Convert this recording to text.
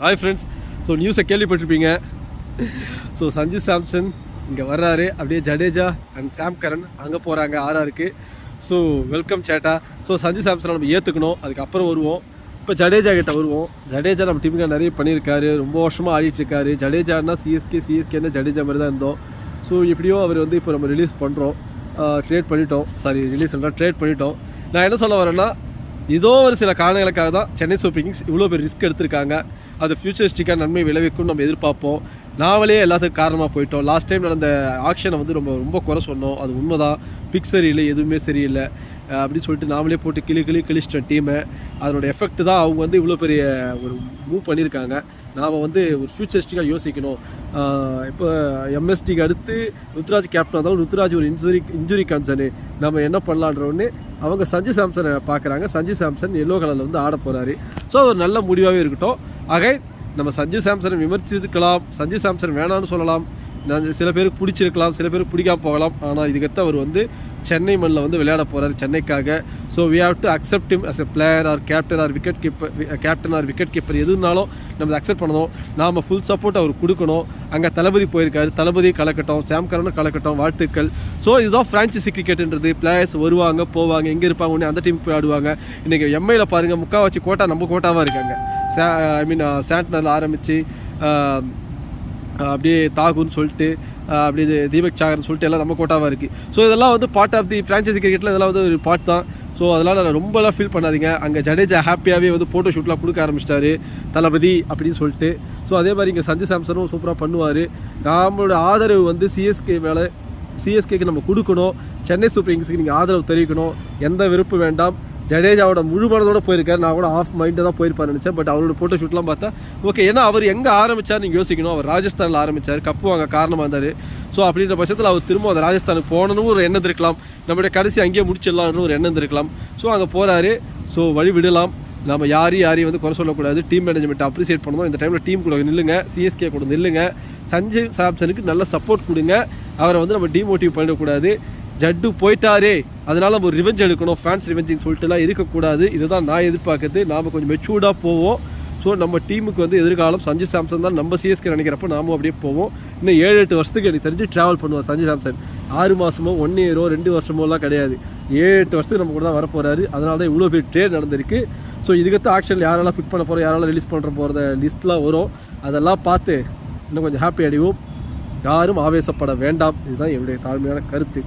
Hi friends. So நியூஸை கேள்விப்பட்டிருப்பீங்க. So Sanju Samson இங்கே வர்றாரு, அப்படியே ஜடேஜா அண்ட் சாம் கரன் அங்கே போகிறாங்க ஆர்ஆருக்கு. ஸோ வெல்கம் சேட்டா. ஸோ சஞ்சு சாம்சனை நம்ம ஏற்றுக்கணும், அதுக்கப்புறம் வருவோம். இப்போ ஜடேஜா கிட்ட வருவோம். ஜடேஜா நம்ம டீமுக்கு நிறைய பண்ணியிருக்காரு, ரொம்ப வருஷமாக ஆடிட்டுருக்காரு. ஜடேஜானா சிஎஸ்கேன்னா ஜடேஜா மாதிரி தான் இருந்தோம். ஸோ எப்படியோ அவர் வந்து இப்போ நம்ம ரிலீஸ் பண்ணுறோம், ட்ரேட் பண்ணிட்டோம். நான் என்ன சொல்ல வரேன்னா, இதோ ஒரு சில காரணங்களுக்காக தான் சென்னை சூப்பர் கிங்ஸ் இவ்வளோ பேர் ரிஸ்க் எடுத்திருக்காங்க. அது ஃபியூச்சரிஸ்டிக்காக நன்மை விளைவிக்கும்னு நம்ம எதிர்பார்ப்போம். நாமளே எல்லாத்துக்கும் காரணமாக போயிட்டோம். லாஸ்ட் டைம் நடந்த ஆக்ஷனை வந்து ரொம்ப குறை சொன்னோம். அது உண்மைதான், பிக் சரியில்லை, எதுவுமே சரியில்லை அப்படின்னு சொல்லிட்டு நாமளே போட்டு கிழிச்சிட்டோம் டீமை. அதனோட எஃபெக்ட் தான் அவங்க வந்து இவ்வளோ பெரிய ஒரு மூவ் பண்ணியிருக்காங்க. நாம் வந்து ஒரு ஃபியூச்சரிஸ்டிக்காக யோசிக்கணும். இப்போ எம்எஸ்டிக்கு அடுத்து ருத்ராஜ் கேப்டன் இருந்தாலும் ருத்ராஜ் ஒரு இன்ஜுரி கன்சர்னு, நம்ம என்ன பண்ணலான்றோன்னு அவங்க சஞ்சு சாம்சனை பார்க்குறாங்க. சஞ்சு சாம்சன் எல்லோ கலரில் வந்து ஆட போகிறாரு. ஸோ ஒரு நல்ல முடிவாகவே இருக்கட்டும். ஆக நம்ம சஞ்சு சாம்சனை விமர்சிக்கலாம், சஞ்சு சாம்சன் வேணான்னு சொல்லலாம், சில பேருக்கு பிடிச்சிருக்கலாம், சில பேருக்கு பிடிக்காம போகலாம். ஆனால் இதுக்கத்த அவர் வந்து சென்னை மண்ணில் வந்து விளையாட போகிறார் சென்னைக்காக. So we have to accept him as a player or captain or wicket keeper எதுனாலும் நம்ம அக்செப்ட் பண்ணணும். நாம் ஃபுல் சப்போர்ட் அவர் கொடுக்கணும். அங்கே தளபதி போயிருக்காரு, தளபதி கலக்கட்டும், சாம் கரனும் கலக்கட்டும், வாழ்த்துக்கள். ஸோ இதுதான் ஃப்ரான்ச்சைசி கிரிக்கெட்டுன்றது. பிளேயர்ஸ் வருவாங்க போவாங்க, எங்கே இருப்பாங்க ஒன்று அந்த டீமுக்கு போய் ஆடுவாங்க. இன்றைக்கி எம்ஐயில் பாருங்கள், முக்கால்வாசி கோட்டா நம்ம கோட்டாவாக இருக்காங்க. சாண்ட்னரில் ஆரம்பித்து அப்படியே தாகூர்னு சொல்லிட்டு அப்படியே தீபக் சாகர்னு சொல்லிட்டு எல்லாம் நம்ம கோட்டாவாக இருக்குது. ஸோ இதெல்லாம் வந்து பார்ட் ஆஃப் தி ஃப்ரான்ச்சைசி கிரிக்கெட்டில் இதெல்லாம் வந்து ஒரு பார்ட் தான். ஸோ அதனால் நான் ரொம்பலாம் ஃபீல் பண்ணாதீங்க. அங்கே ஜடேஜா ஹாப்பியாகவே வந்து ஃபோட்டோ ஷூட்லாம் கொடுக்க ஆரம்பிச்சிட்டாரு தளபதி அப்படின்னு சொல்லிட்டு. ஸோ அதே மாதிரி இங்கே சஞ்சு சாம்சனும் சூப்பராக பண்ணுவார். நம்மளோட ஆதரவு வந்து சிஎஸ்கேக்கு நம்ம கொடுக்கணும். சென்னை சூப்பர் கிங்ஸுக்கு நீங்கள் ஆதரவு தெரிவிக்கணும். எந்த விருப்பு வேண்டாம். ஜடேஜாவோட முழு மனதோடு போயிருக்காரு. நான் கூட ஆஃப் மைண்டாக தான் போயிருப்பான்னு நினச்சேன். பட் அவரோட ஃபோட்டோ ஷூட்லாம் பார்த்தா ஓகே. ஏன்னா அவர் எங்கே ஆரம்பித்தார் நீங்கள் யோசிக்கணும். அவர் ராஜஸ்தானில் ஆரம்பித்தார், கப்பு வாங்க காரணமாக இருந்தார். ஸோ அப்படின்ற பட்சத்தில் அவர் திரும்ப அந்த ராஜஸ்தானுக்கு போகணுன்னு ஒரு எண்ணம் இருக்கலாம், நம்மளுடைய கடைசி அங்கேயே முடிச்சிடலாம்னு ஒரு எண்ணம் இருக்கலாம். ஸோ அங்கே போகிறாரு. ஸோ வழி விடலாம். நம்ம யாரையும் வந்து குறை சொல்லக்கூடாது. டீம் மேனேஜ்மெண்ட்டை அப்ரிசியேட் பண்ணணும். இந்த டைமில் டீம் கூட நில்லுங்க, சிஎஸ்கே கூட நில்லுங்க. சஞ்சு சாம்சனுக்கு நல்ல சப்போர்ட் கொடுங்க. அவரை வந்து நம்ம டிமோட்டிவ் பண்ணிடக்கூடாது. ஜட்டு போயிட்டாரே அதனால் நம்ம ரிவெஞ்ச் எடுக்கணும், ஃபேன்ஸ் ரிவெஞ்சின்னு சொல்லிட்டுலாம் இருக்கக்கூடாது. இதுதான் நான் எதிர்பார்க்குறது. நாம் கொஞ்சம் மெச்சூர்டாக போவோம். ஸோ நம்ம டீமுக்கு வந்து எதிர்காலம் சஞ்சு சாம்சன் தான். நம்ம சிஎஸ்கே நினைக்கிறப்ப நாமும் அப்படியே போவோம். இன்னும் 7-8 வருஷத்துக்கு எனக்கு தெரிஞ்சு ட்ராவல் பண்ணுவார் சஞ்சு சாம்சன். 6 மாதமோ 1 இயரோ 2 வருஷமோலாம் கிடையாது, 7-8 வருஷத்துக்கு நம்ம கூட தான் வரப்போகிறாரு. அதனால தான் இவ்வளோ பேர் ட்ரேட் நடந்திருக்கு. ஸோ இதுக்கடுத்து ஆக்ஷனில் யாரெல்லாம் பிக் பண்ண போகிறோம், யாரெல்லாம் ரிலீஸ் பண்ணுற போகிறத லிஸ்ட்லாம் வரும். அதெல்லாம் பார்த்து இன்னும் கொஞ்சம் ஹாப்பி அடைவோம். யாரும் ஆவேசப்பட வேண்டாம். இதுதான் என்னுடைய தாழ்மையான கருத்து.